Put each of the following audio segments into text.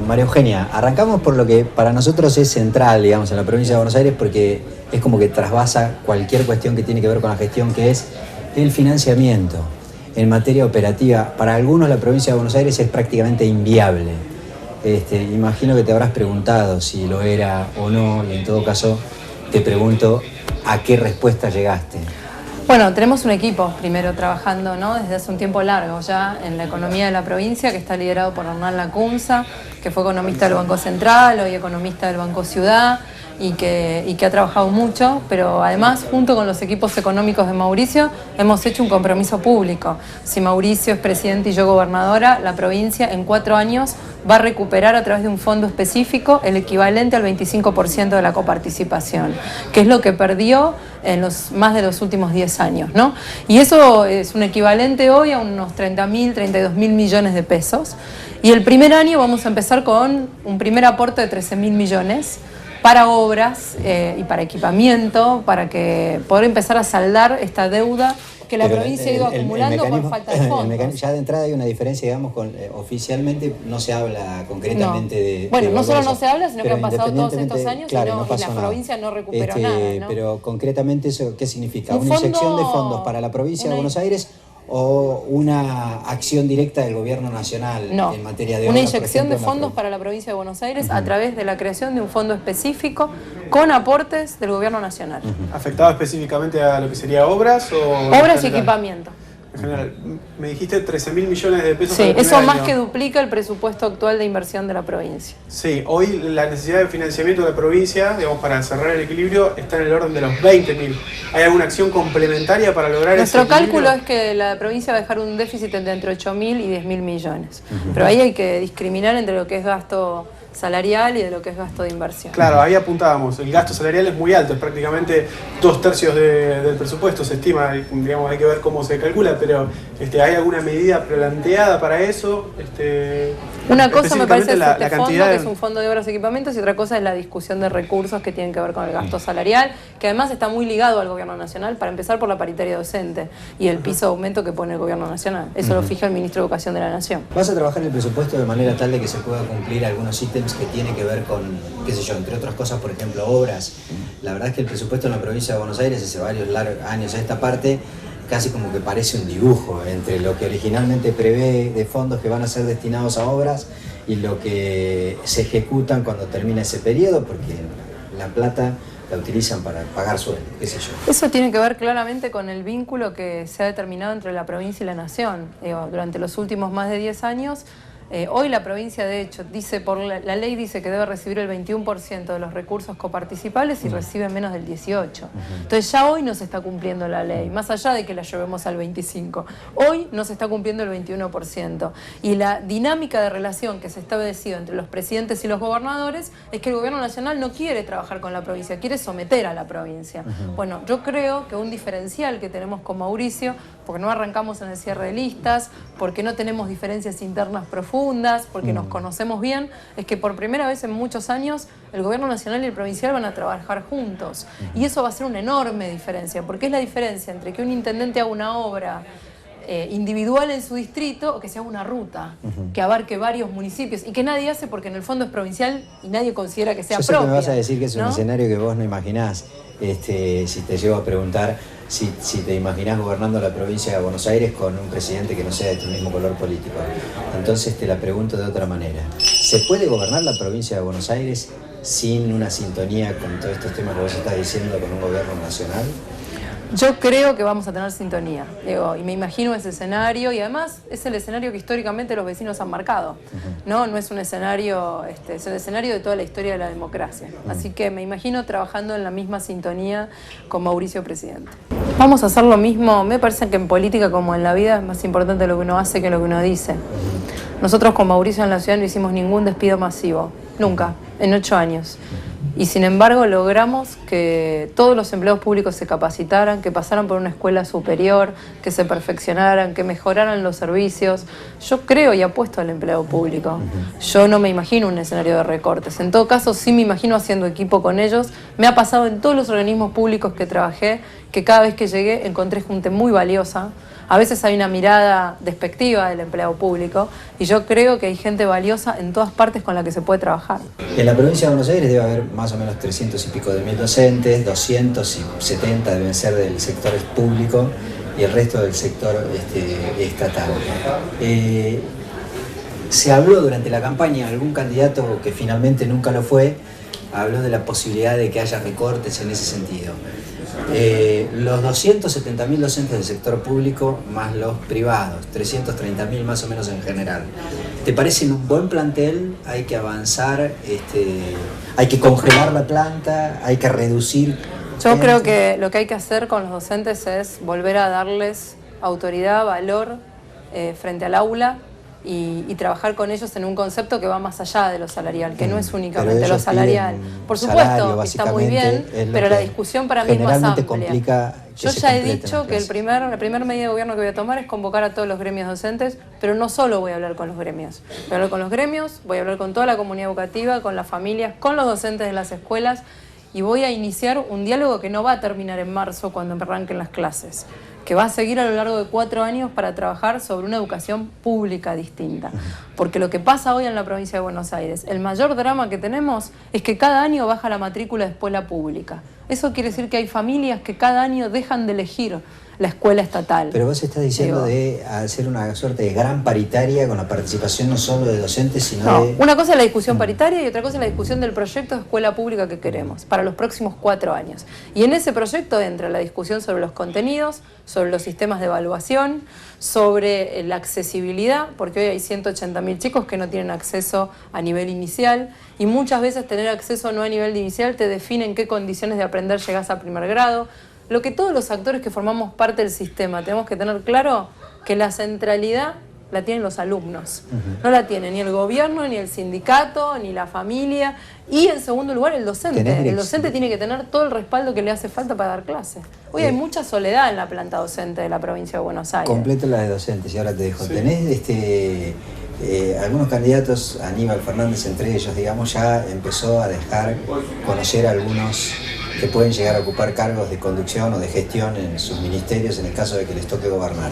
María Eugenia, arrancamos por lo que para nosotros es central, digamos, en la provincia de Buenos Aires, porque es como que trasvasa cualquier cuestión que tiene que ver con la gestión, que es el financiamiento en materia operativa. Para algunos la provincia de Buenos Aires es prácticamente inviable. Imagino que te habrás preguntado si lo era o no, y en todo caso te pregunto a qué respuesta llegaste. Bueno, tenemos un equipo primero trabajando, ¿no?, desde hace un tiempo largo ya en la economía de la provincia, que está liderado por Hernán Lacunza, que fue economista del Banco Central, hoy economista del Banco Ciudad, y que ha trabajado mucho, pero además, junto con los equipos económicos de Mauricio, hemos hecho un compromiso público. Si Mauricio es presidente y yo gobernadora, la provincia en 4 años va a recuperar a través de un fondo específico el equivalente al 25% de la coparticipación, que es lo que perdió en más de los últimos 10 años, ¿no? Y eso es un equivalente hoy a unos 30.000, 32.000 millones de pesos. Y el primer año vamos a empezar con un primer aporte de 13.000 millones para obras y para equipamiento, para poder empezar a saldar esta deuda que la provincia ha ido acumulando por falta de fondos. Ya de entrada hay una diferencia, digamos, oficialmente no se habla concretamente de... Bueno, no solo eso, no se habla, sino que han pasado todos estos años, claro, y la provincia no recuperó nada, ¿no? Pero concretamente eso, ¿qué significa? ¿Una inyección de fondos para la provincia de Buenos Aires o una acción directa del gobierno nacional en materia de obras? Una inyección de fondos para la provincia de Buenos Aires a través de la creación de un fondo específico con aportes del gobierno nacional. ¿Afectado específicamente a lo que sería obras o...? Obras y equipamiento. En general, me dijiste 13.000 millones de pesos. Sí, eso más que duplica el presupuesto actual de inversión de la provincia. Sí, hoy la necesidad de financiamiento de la provincia, digamos, para cerrar el equilibrio, está en el orden de los 20.000. ¿Hay alguna acción complementaria para lograr ese equilibrio? Nuestro cálculo es que la provincia va a dejar un déficit de entre 8.000 y 10.000 millones. Pero ahí hay que discriminar entre lo que es gasto salarial y de lo que es gasto de inversión. Claro, ahí apuntábamos. El gasto salarial es muy alto, es prácticamente 2/3 del presupuesto, se estima, digamos, hay que ver cómo se calcula, pero ¿hay alguna medida planteada para eso? Una cosa me parece es este fondo, que es un fondo de obras y equipamientos, y otra cosa es la discusión de recursos que tienen que ver con el gasto salarial, que además está muy ligado al gobierno nacional, para empezar por la paritaria docente y el piso de aumento que pone el gobierno nacional. Eso lo fija el ministro de Educación de la Nación. ¿Vas a trabajar el presupuesto de manera tal de que se pueda cumplir algunos ítems que tienen que ver con, qué sé yo, entre otras cosas, por ejemplo, obras? La verdad es que el presupuesto en la provincia de Buenos Aires, hace varios años a esta parte, casi como que parece un dibujo entre lo que originalmente prevé de fondos que van a ser destinados a obras y lo que se ejecutan cuando termina ese periodo, porque la plata la utilizan para pagar sueldo, qué sé yo. Eso tiene que ver claramente con el vínculo que se ha determinado entre la provincia y la nación. Durante los últimos más de 10 años, hoy la provincia, de hecho, dice la ley dice que debe recibir el 21% de los recursos coparticipables y recibe menos del 18%. Entonces ya hoy no se está cumpliendo la ley, más allá de que la llevemos al 25%. Hoy no se está cumpliendo el 21%. Y la dinámica de relación que se ha establecido entre los presidentes y los gobernadores es que el gobierno nacional no quiere trabajar con la provincia, quiere someter a la provincia. Bueno, yo creo que un diferencial que tenemos con Mauricio, porque no arrancamos en el cierre de listas, porque no tenemos diferencias internas profundas, porque nos conocemos bien, es que por primera vez en muchos años el gobierno nacional y el provincial van a trabajar juntos. Y eso va a ser una enorme diferencia, porque es la diferencia entre que un intendente haga una obra individual en su distrito o que sea una ruta que abarque varios municipios y que nadie hace porque en el fondo es provincial y nadie considera que sea propia. Yo sé que me vas a decir que es un escenario que vos no imaginás, si te llego a preguntar si te imaginás gobernando la provincia de Buenos Aires con un presidente que no sea de tu mismo color político. Entonces te la pregunto de otra manera. ¿Se puede gobernar la provincia de Buenos Aires sin una sintonía con todos estos temas que vos estás diciendo con un gobierno nacional? Yo creo que vamos a tener sintonía, y me imagino ese escenario, y además es el escenario que históricamente los vecinos han marcado, ¿no? No es un escenario, es el escenario de toda la historia de la democracia. Así que me imagino trabajando en la misma sintonía con Mauricio presidente. Vamos a hacer lo mismo. Me parece que en política como en la vida es más importante lo que uno hace que lo que uno dice. Nosotros con Mauricio en la ciudad no hicimos ningún despido masivo, nunca, en 8 años. Y sin embargo logramos que todos los empleados públicos se capacitaran, que pasaran por una escuela superior, que se perfeccionaran, que mejoraran los servicios. Yo creo y apuesto al empleado público. Yo no me imagino un escenario de recortes. En todo caso, sí me imagino haciendo equipo con ellos. Me ha pasado en todos los organismos públicos que trabajé, que cada vez que llegué encontré gente muy valiosa, A veces hay una mirada despectiva del empleado público y yo creo que hay gente valiosa en todas partes con la que se puede trabajar. En la provincia de Buenos Aires debe haber más o menos 300 y pico de mil docentes, 270 deben ser del sector público y el resto del sector estatal. Se habló durante la campaña, algún candidato que finalmente nunca lo fue, habló de la posibilidad de que haya recortes en ese sentido. Los 270.000 docentes del sector público más los privados, 330.000 más o menos en general. ¿Te parece un buen plantel? ¿Hay que avanzar? ¿Hay que congelar la planta? ¿Hay que reducir? Yo creo que lo que hay que hacer con los docentes es volver a darles autoridad, valor frente al aula y trabajar con ellos en un concepto que va más allá de lo salarial, que no es únicamente lo salarial. Por supuesto, está muy bien, pero la discusión para mí es más amplia. Yo ya he dicho que la primera medida de gobierno que voy a tomar es convocar a todos los gremios docentes, pero no solo voy a hablar con los gremios. Voy a hablar con los gremios, voy a hablar con toda la comunidad educativa, con las familias, con los docentes de las escuelas, y voy a iniciar un diálogo que no va a terminar en marzo cuando arranquen las clases, que va a seguir a lo largo de 4 años para trabajar sobre una educación pública distinta. Porque lo que pasa hoy en la provincia de Buenos Aires, el mayor drama que tenemos es que cada año baja la matrícula de escuela pública. Eso quiere decir que hay familias que cada año dejan de elegir la escuela estatal. Pero vos estás diciendo de hacer una suerte de gran paritaria con la participación no solo de docentes, sino de... Una cosa es la discusión paritaria y otra cosa es la discusión del proyecto de escuela pública que queremos para los próximos 4 años. Y en ese proyecto entra la discusión sobre los contenidos, sobre los sistemas de evaluación, sobre la accesibilidad, porque hoy hay 180.000 chicos que no tienen acceso a nivel inicial y muchas veces tener acceso no a nivel inicial te define en qué condiciones de aprender llegás a primer grado. Lo que todos los actores que formamos parte del sistema tenemos que tener claro, que la centralidad la tienen los alumnos. No la tiene ni el gobierno, ni el sindicato, ni la familia. Y en segundo lugar, el docente. El docente tiene que tener todo el respaldo que le hace falta para dar clases. Hoy hay mucha soledad en la planta docente de la provincia de Buenos Aires. Completo la de docentes y ahora te dejo. Sí. Tenés algunos candidatos, Aníbal Fernández entre ellos, digamos, ya empezó a dejar conocer a algunos que pueden llegar a ocupar cargos de conducción o de gestión en sus ministerios en el caso de que les toque gobernar.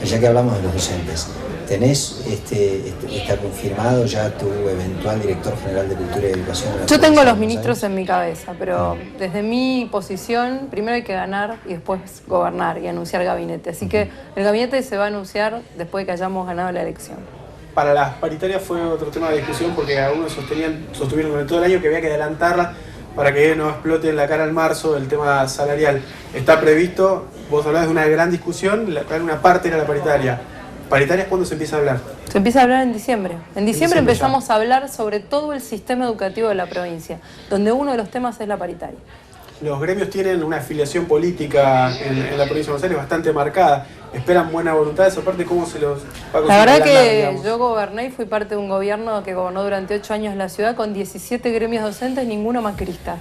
Ya que hablamos de los docentes, ¿tenés está confirmado ya tu eventual director general de Cultura y Educación? Yo tengo los ministros en mi cabeza, pero desde mi posición, primero hay que ganar y después gobernar y anunciar gabinete. Así que el gabinete se va a anunciar después de que hayamos ganado la elección. Para las paritarias fue otro tema de discusión porque algunos sostuvieron durante todo el año que había que adelantarla para que no explote en la cara en marzo el tema salarial. Está previsto, vos hablás de una gran discusión, una parte era la paritaria. ¿Paritarias cuándo se empieza a hablar? Se empieza a hablar en diciembre. En diciembre empezamos a hablar sobre todo el sistema educativo de la provincia, donde uno de los temas es la paritaria. Los gremios tienen una afiliación política en la provincia de Buenos Aires bastante marcada. ¿Esperan buena voluntad de esa parte? ¿Cómo se los va a conseguir? La verdad que yo goberné y fui parte de un gobierno que gobernó durante 8 años la ciudad con 17 gremios docentes, ninguno macrista.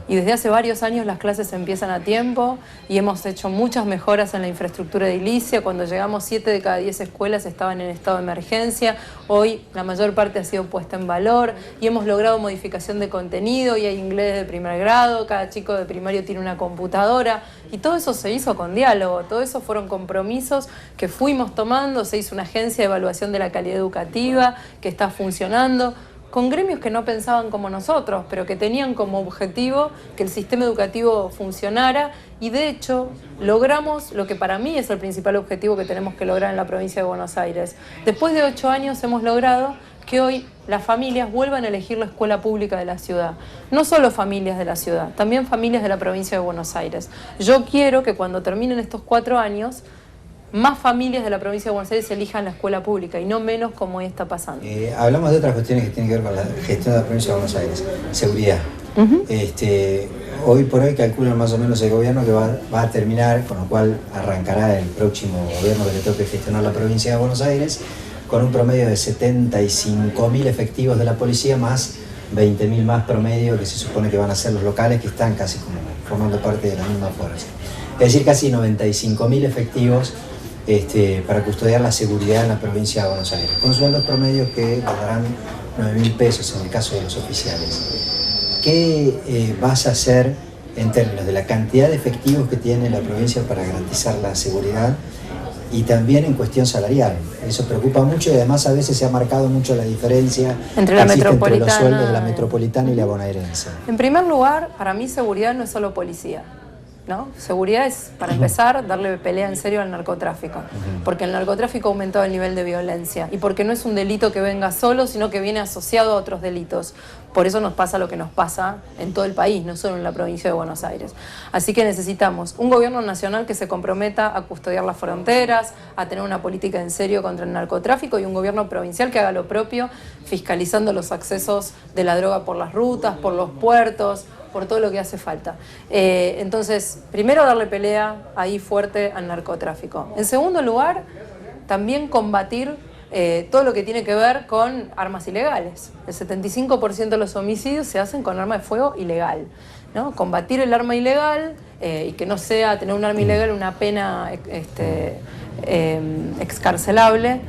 Y desde hace varios años las clases empiezan a tiempo y hemos hecho muchas mejoras en la infraestructura edilicia. Cuando llegamos 7 de cada 10 escuelas estaban en estado de emergencia. Hoy la mayor parte ha sido puesta en valor y hemos logrado modificación de contenido y hay inglés de primer grado, cada chico de primario tiene una computadora y todo eso se hizo con diálogo, todo eso fueron compromisos que fuimos tomando, se hizo una agencia de evaluación de la calidad educativa que está funcionando, con gremios que no pensaban como nosotros, pero que tenían como objetivo que el sistema educativo funcionara y de hecho logramos lo que para mí es el principal objetivo que tenemos que lograr en la provincia de Buenos Aires. Después de 8 años hemos logrado que hoy las familias vuelvan a elegir la escuela pública de la ciudad. No solo familias de la ciudad, también familias de la provincia de Buenos Aires. Yo quiero que cuando terminen estos 4 años más familias de la provincia de Buenos Aires elijan la escuela pública y no menos como hoy está pasando. Hablamos de otras cuestiones que tienen que ver con la gestión de la provincia de Buenos Aires. Seguridad. Hoy por hoy calculan más o menos el gobierno que va a terminar, con lo cual arrancará el próximo gobierno que le toque gestionar la provincia de Buenos Aires, con un promedio de 75.000 efectivos de la policía más 20.000 más promedio que se supone que van a ser los locales que están casi como formando parte de la misma fuerza. Es decir, casi 95.000 efectivos para custodiar la seguridad en la provincia de Buenos Aires, con sueldos promedios que darán 9.000 pesos en el caso de los oficiales. ¿Qué vas a hacer en términos de la cantidad de efectivos que tiene la provincia para garantizar la seguridad y también en cuestión salarial. Eso preocupa mucho y además a veces se ha marcado mucho la diferencia entre los sueldos de la metropolitana y la bonaerense. En primer lugar, para mí seguridad no es solo policía, ¿no? Seguridad es, para empezar, darle pelea en serio al narcotráfico, porque el narcotráfico ha aumentado el nivel de violencia y porque no es un delito que venga solo, sino que viene asociado a otros delitos. Por eso nos pasa lo que nos pasa en todo el país, no solo en la provincia de Buenos Aires. Así que necesitamos un gobierno nacional que se comprometa a custodiar las fronteras, a tener una política en serio contra el narcotráfico, y un gobierno provincial que haga lo propio, fiscalizando los accesos de la droga por las rutas, por los puertos, por todo lo que hace falta. Entonces, primero darle pelea ahí fuerte al narcotráfico. En segundo lugar, también combatir todo lo que tiene que ver con armas ilegales. El 75% de los homicidios se hacen con arma de fuego ilegal, ¿no? Combatir el arma ilegal y que no sea tener un arma ilegal una pena excarcelable,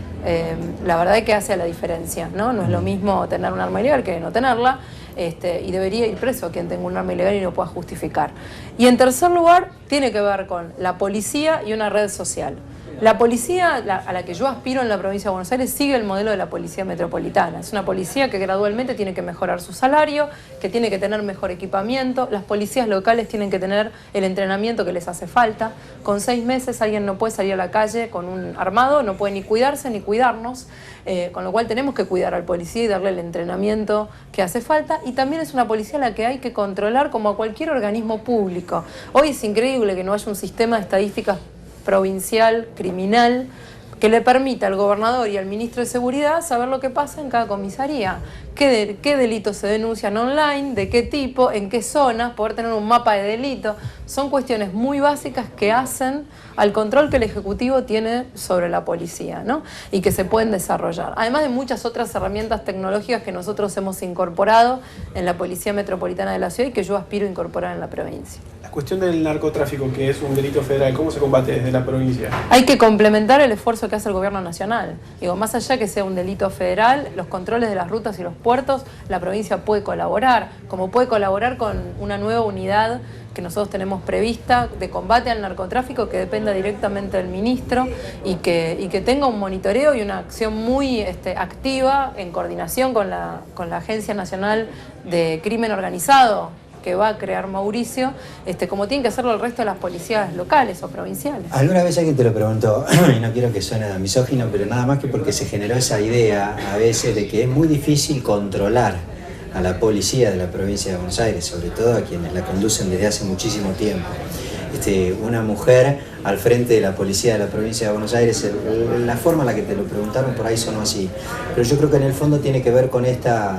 la verdad es que hace la diferencia, ¿no? No es lo mismo tener un arma ilegal que no tenerla. Y debería ir preso quien tenga un arma ilegal y no pueda justificar. Y en tercer lugar, tiene que ver con la policía y una red social. La policía a la que yo aspiro en la provincia de Buenos Aires sigue el modelo de la policía metropolitana. Es una policía que gradualmente tiene que mejorar su salario, que tiene que tener mejor equipamiento. Las policías locales tienen que tener el entrenamiento que les hace falta. Con 6 meses alguien no puede salir a la calle con un armado, no puede ni cuidarse ni cuidarnos. Con lo cual tenemos que cuidar al policía y darle el entrenamiento que hace falta. Y también es una policía a la que hay que controlar como a cualquier organismo público. Hoy es increíble que no haya un sistema de estadísticas provincial, criminal, que le permita al gobernador y al ministro de Seguridad saber lo que pasa en cada comisaría. Qué delitos se denuncian online, de qué tipo, en qué zonas, poder tener un mapa de delito. Son cuestiones muy básicas que hacen al control que el Ejecutivo tiene sobre la policía, ¿no? Y que se pueden desarrollar. Además de muchas otras herramientas tecnológicas que nosotros hemos incorporado en la Policía Metropolitana de la ciudad y que yo aspiro a incorporar en la provincia. La cuestión del narcotráfico, que es un delito federal, ¿cómo se combate desde la provincia? Hay que complementar el esfuerzo que hace el gobierno nacional. Digo, más allá que sea un delito federal, los controles de las rutas y los puertos, la provincia puede colaborar, como puede colaborar con una nueva unidad que nosotros tenemos prevista de combate al narcotráfico que dependa directamente del ministro y que tenga un monitoreo y una acción muy activa en coordinación con la Agencia Nacional de Crimen Organizado que va a crear Mauricio, como tienen que hacerlo el resto de las policías locales o provinciales. Alguna vez alguien te lo preguntó, y no quiero que suene a misógino, pero nada más que porque se generó esa idea a veces de que es muy difícil controlar a la policía de la provincia de Buenos Aires, sobre todo a quienes la conducen desde hace muchísimo tiempo. Una mujer al frente de la policía de la provincia de Buenos Aires, la forma en la que te lo preguntaron por ahí sonó así, pero yo creo que en el fondo tiene que ver con esta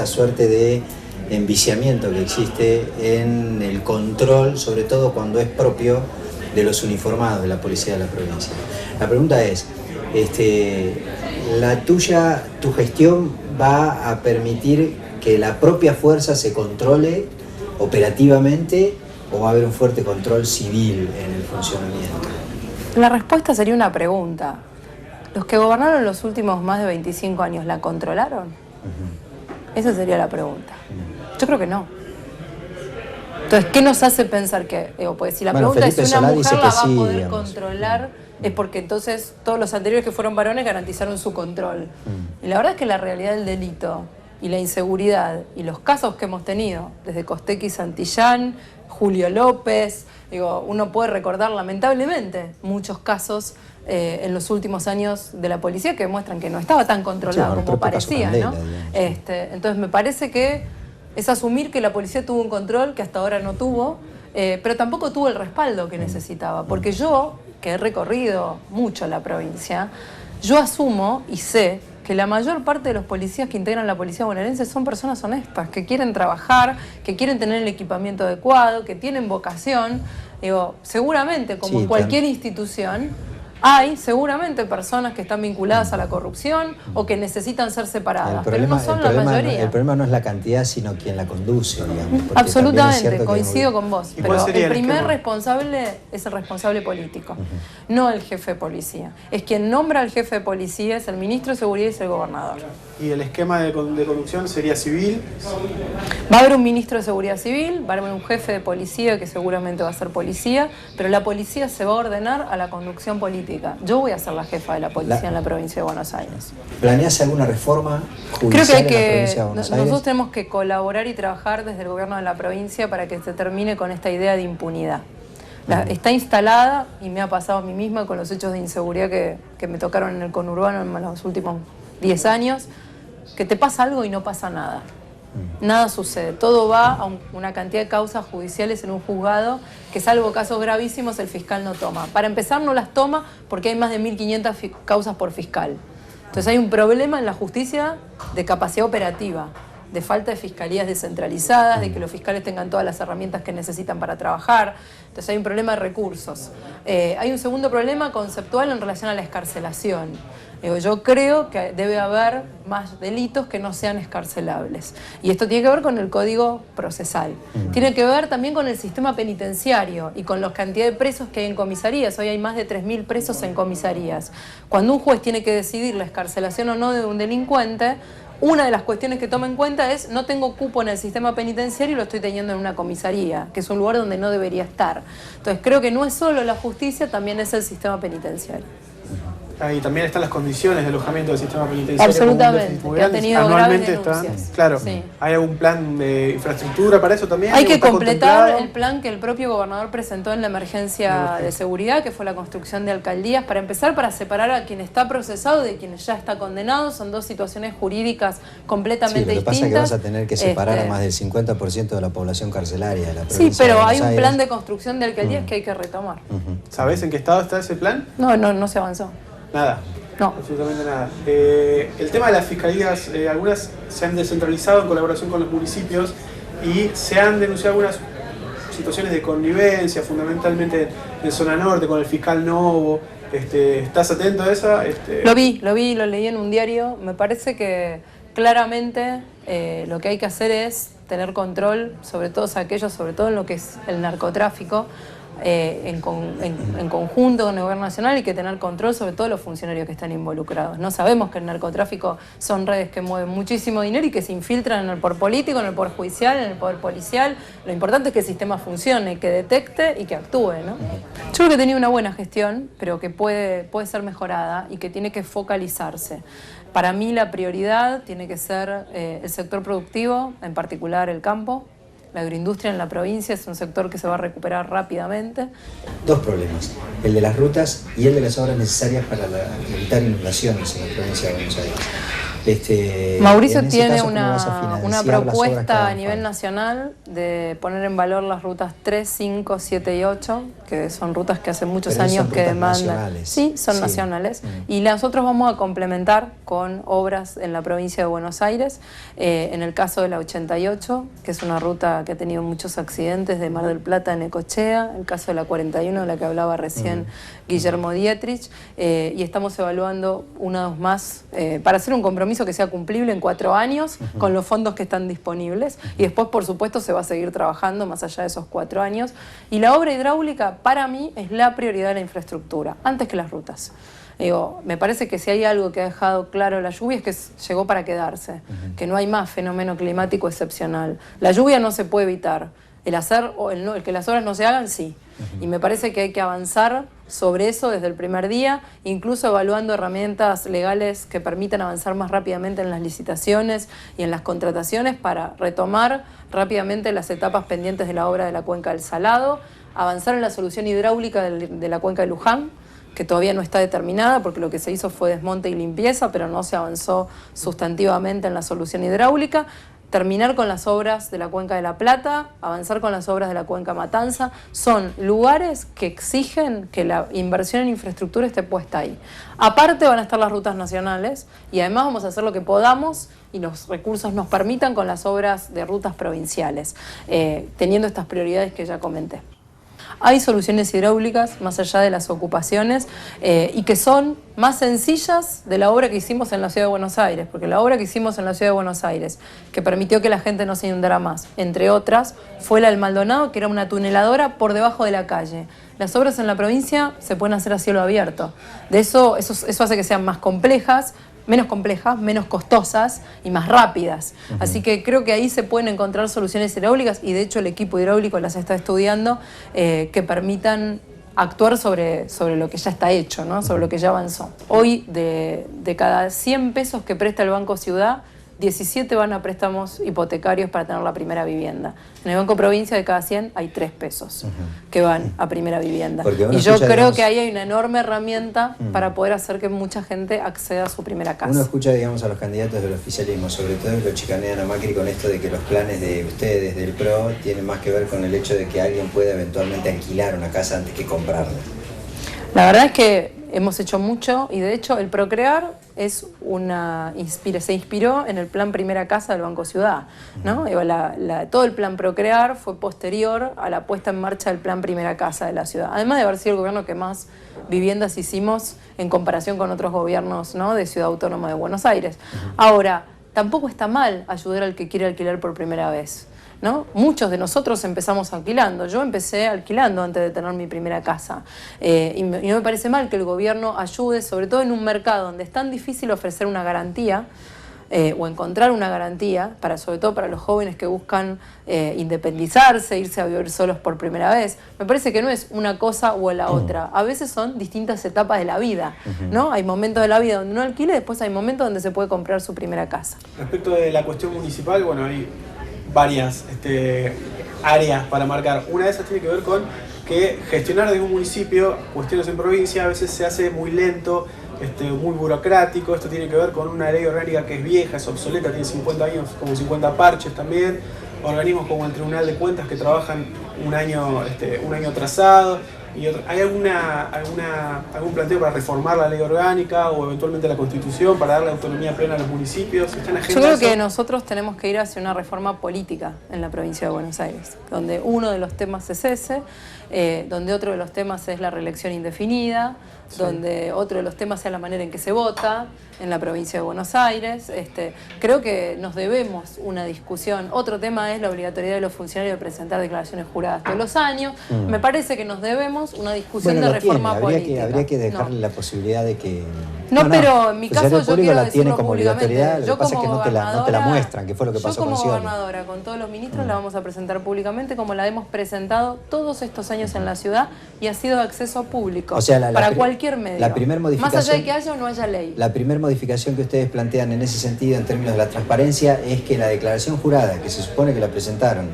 suerte de enviciamiento que existe en el control, sobre todo cuando es propio de los uniformados de la policía de la provincia. La pregunta es, tu gestión va a permitir que la propia fuerza se controle operativamente o va a haber un fuerte control civil en el funcionamiento? La respuesta sería una pregunta. ¿Los que gobernaron los últimos más de 25 años la controlaron? Esa sería la pregunta. Yo creo que no. Entonces, ¿qué nos hace pensar que? Pues si la pregunta Felipe es si una Solá mujer dice la que va a sí, poder digamos. controlar, es porque entonces todos los anteriores que fueron varones garantizaron su control. Y la verdad es que la realidad del delito y la inseguridad y los casos que hemos tenido, desde Costecchi y Santillán, Julio López, uno puede recordar lamentablemente muchos casos en los últimos años de la policía que demuestran que no estaba tan controlado como parecía, ¿no? Entonces me parece que es asumir que la policía tuvo un control que hasta ahora no tuvo, pero tampoco tuvo el respaldo que necesitaba, porque yo, que he recorrido mucho la provincia, yo asumo y sé que la mayor parte de los policías que integran la policía bonaerense son personas honestas, que quieren trabajar, que quieren tener el equipamiento adecuado, que tienen vocación. Seguramente, como en cualquier institución, hay seguramente personas que están vinculadas a la corrupción o que necesitan ser separadas, pero no son la mayoría. El problema no es la cantidad, sino quien la conduce, digamos. Absolutamente, coincido con vos. ¿Y Pero el primer esquema? responsable es el responsable político, no el jefe de policía. Es quien nombra al jefe de policía, es el ministro de Seguridad y es el gobernador. y el esquema de conducción sería civil. Va a haber un ministro de Seguridad Civil, va a haber un jefe de policía que seguramente va a ser policía, pero la policía se va a ordenar a la conducción política. Yo voy a ser la jefa de la policía en la provincia de Buenos Aires. ¿Planeás alguna reforma judicial Creo que hay en la provincia de Buenos Aires? nosotros tenemos que colaborar y trabajar desde el gobierno de la provincia para que se termine con esta idea de impunidad. Está instalada, y me ha pasado a mí misma con los hechos de inseguridad que me tocaron en el conurbano en los últimos 10 años, que te pasa algo y no pasa nada. Nada sucede. Todo va a una cantidad de causas judiciales en un juzgado que, salvo casos gravísimos, el fiscal no toma. Para empezar, no las toma porque hay más de 1.500 causas por fiscal. Entonces hay un problema en la justicia de capacidad operativa, de falta de fiscalías descentralizadas, de que los fiscales tengan todas las herramientas que necesitan para trabajar. Entonces hay un problema de recursos. Hay un segundo problema conceptual en relación a la excarcelación. Yo creo que debe haber más delitos que no sean excarcelables. Y esto tiene que ver con el Código Procesal. Tiene que ver también con el sistema penitenciario y con la cantidad de presos que hay en comisarías. Hoy hay más de 3.000 presos en comisarías. Cuando un juez tiene que decidir la excarcelación o no de un delincuente, una de las cuestiones que toma en cuenta es: no tengo cupo en el sistema penitenciario y lo estoy teniendo en una comisaría, que es un lugar donde no debería estar. Entonces creo que no es solo la justicia, también es el sistema penitenciario. Ahí también están las condiciones de alojamiento del sistema penitenciario. Absolutamente, que ha tenido anualmente graves denuncias. Claro, sí. ¿Hay algún plan de infraestructura para eso también? Hay que completar el plan que el propio gobernador presentó en la emergencia de seguridad, que fue la construcción de alcaldías, para empezar, para separar a quien está procesado de quien ya está condenado. Son dos situaciones jurídicas completamente distintas. Lo que pasa es que vas a tener que separar a más del 50% de la población carcelaria de la provincia. Sí, pero de hay Buenos un plan Aires. de construcción de alcaldías que hay que retomar. ¿Sabés en qué estado está ese plan? No se avanzó. Nada. No. Absolutamente nada. El tema de las fiscalías, algunas se han descentralizado en colaboración con los municipios y se han denunciado algunas situaciones de connivencia, fundamentalmente en zona norte, con el fiscal Novo. ¿Estás atento a esa? Lo leí en un diario. Me parece que claramente lo que hay que hacer es tener control sobre todos aquellos, sobre todo en lo que es el narcotráfico, en conjunto con el gobierno nacional, y que tener control sobre todos los funcionarios que están involucrados. No sabemos que el narcotráfico son redes que mueven muchísimo dinero y que se infiltran en el poder político, en el poder judicial, en el poder policial. Lo importante es que el sistema funcione, que detecte y que actúe, ¿no? Yo creo que tenía una buena gestión, pero que puede ser mejorada y que tiene que focalizarse. Para mí la prioridad tiene que ser el sector productivo, en particular el campo. La agroindustria en la provincia es un sector que se va a recuperar rápidamente. Dos problemas: el de las rutas y el de las obras necesarias para evitar inundaciones en la provincia de Buenos Aires. Mauricio tiene caso, una propuesta a nivel nacional de poner en valor las rutas 3, 5, 7 y 8, que son rutas que hace muchos años que demandan. Nacionales. Sí, son nacionales. Y nosotros vamos a complementar con obras en la provincia de Buenos Aires. En el caso de la 88, que es una ruta que ha tenido muchos accidentes, de Mar del Plata a Necochea. El caso de la 41, de la que hablaba recién Guillermo Dietrich. Y estamos evaluando una o dos más para hacer un compromiso que sea cumplible en 4 años con los fondos que están disponibles, y después, por supuesto, se va a seguir trabajando más allá de esos 4 años. Y la obra hidráulica, para mí, es la prioridad de la infraestructura, antes que las rutas. Me parece que si hay algo que ha dejado claro la lluvia es que llegó para quedarse, que no hay más fenómeno climático excepcional. La lluvia no se puede evitar, el que las obras no se hagan, sí. Y me parece que hay que avanzar sobre eso desde el primer día, incluso evaluando herramientas legales que permitan avanzar más rápidamente en las licitaciones y en las contrataciones, para retomar rápidamente las etapas pendientes de la obra de la Cuenca del Salado, avanzar en la solución hidráulica de la Cuenca de Luján, que todavía no está determinada porque lo que se hizo fue desmonte y limpieza, pero no se avanzó sustantivamente en la solución hidráulica. Terminar con las obras de la Cuenca de la Plata, avanzar con las obras de la Cuenca Matanza. Son lugares que exigen que la inversión en infraestructura esté puesta ahí. Aparte van a estar las rutas nacionales, y además vamos a hacer lo que podamos y los recursos nos permitan con las obras de rutas provinciales, teniendo estas prioridades que ya comenté. Hay soluciones hidráulicas más allá de las ocupaciones y que son más sencillas de la obra que hicimos en la Ciudad de Buenos Aires, porque la obra que hicimos en la Ciudad de Buenos Aires, que permitió que la gente no se inundara más, entre otras, fue la del Maldonado, que era una tuneladora por debajo de la calle. Las obras en la provincia se pueden hacer a cielo abierto. Eso hace que sean más complejas, menos complejas, menos costosas y más rápidas. Así que creo que ahí se pueden encontrar soluciones hidráulicas y de hecho el equipo hidráulico las está estudiando que permitan actuar sobre lo que ya está hecho, ¿no? Sobre lo que ya avanzó. Hoy de cada 100 pesos que presta el Banco Ciudad, 17 van a préstamos hipotecarios para tener la primera vivienda. En el Banco Provincia de cada 100 hay 3 pesos que van a primera vivienda. Y yo creo que ahí hay una enorme herramienta para poder hacer que mucha gente acceda a su primera casa. Uno escucha, digamos, a los candidatos del oficialismo, sobre todo que lo chicanean a Macri con esto de que los planes de ustedes, del PRO, tienen más que ver con el hecho de que alguien pueda eventualmente alquilar una casa antes que comprarla. La verdad es que hemos hecho mucho y de hecho el Procrear es se inspiró en el plan Primera Casa del Banco Ciudad, ¿no? Todo el plan Procrear fue posterior a la puesta en marcha del plan Primera Casa de la ciudad, además de haber sido el gobierno que más viviendas hicimos en comparación con otros gobiernos, ¿no? De Ciudad Autónoma de Buenos Aires. Ahora, tampoco está mal ayudar al que quiere alquilar por primera vez, ¿no? Muchos de nosotros empezamos alquilando. Yo empecé alquilando antes de tener mi primera casa. Y no me parece mal que el gobierno ayude, sobre todo en un mercado donde es tan difícil ofrecer una garantía o encontrar una garantía, sobre todo para los jóvenes que buscan independizarse, irse a vivir solos por primera vez. Me parece que no es una cosa o la otra. A veces son distintas etapas de la vida, ¿no? Hay momentos de la vida donde no alquila y después hay momentos donde se puede comprar su primera casa. Respecto de la cuestión municipal, bueno, hay varias áreas para marcar. Una de esas tiene que ver con que gestionar desde un municipio cuestiones en provincia a veces se hace muy lento, muy burocrático. Esto tiene que ver con una ley orgánica que es vieja, es obsoleta, tiene 50 años, como 50 parches también. Organismos como el Tribunal de Cuentas que trabajan un año atrasado. Y ¿hay algún planteo para reformar la ley orgánica o eventualmente la Constitución para darle autonomía plena a los municipios? Yo creo que nosotros tenemos que ir hacia una reforma política en la provincia de Buenos Aires, donde uno de los temas es ese, donde otro de los temas es la reelección indefinida, donde otro de los temas sea la manera en que se vota en la provincia de Buenos Aires. Creo que nos debemos una discusión. Otro tema es la obligatoriedad de los funcionarios de presentar declaraciones juradas todos los años. Me parece que nos debemos una discusión de reforma política. Habría que dejarle la posibilidad de que... Pero en mi caso yo quiero la tiene decirlo como públicamente. obligatoriedad, lo que pasa es que no te la muestran, que fue lo que pasó con Yo como Scioli. gobernadora, con todos los ministros, la vamos a presentar públicamente como la hemos presentado todos estos años en la ciudad y ha sido de acceso público, para cualquier medio. La primer modificación, más allá de que haya o no haya ley. La primera modificación que ustedes plantean en ese sentido, en términos de la transparencia, es que la declaración jurada, que se supone que la presentaron,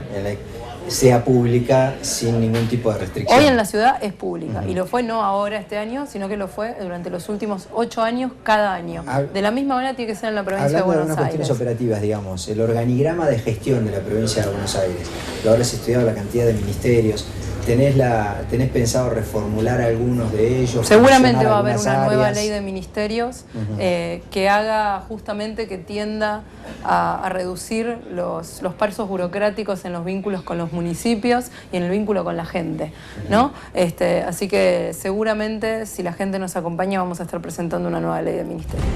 sea pública sin ningún tipo de restricción. Hoy en la ciudad es pública, y lo fue no ahora este año, sino que lo fue durante los últimos 8 años, cada año. De la misma manera tiene que ser en la provincia de Buenos Aires. Hablando de unas cuestiones operativas, digamos, el organigrama de gestión de la provincia de Buenos Aires, lo habrás estudiado, la cantidad de ministerios, ¿tenés pensado reformular algunos de ellos? Seguramente va a haber una nueva ley de ministerios que haga justamente que tienda a reducir los pasos burocráticos en los vínculos con los municipios y en el vínculo con la gente, ¿no? Así que seguramente si la gente nos acompaña vamos a estar presentando una nueva ley de ministerios.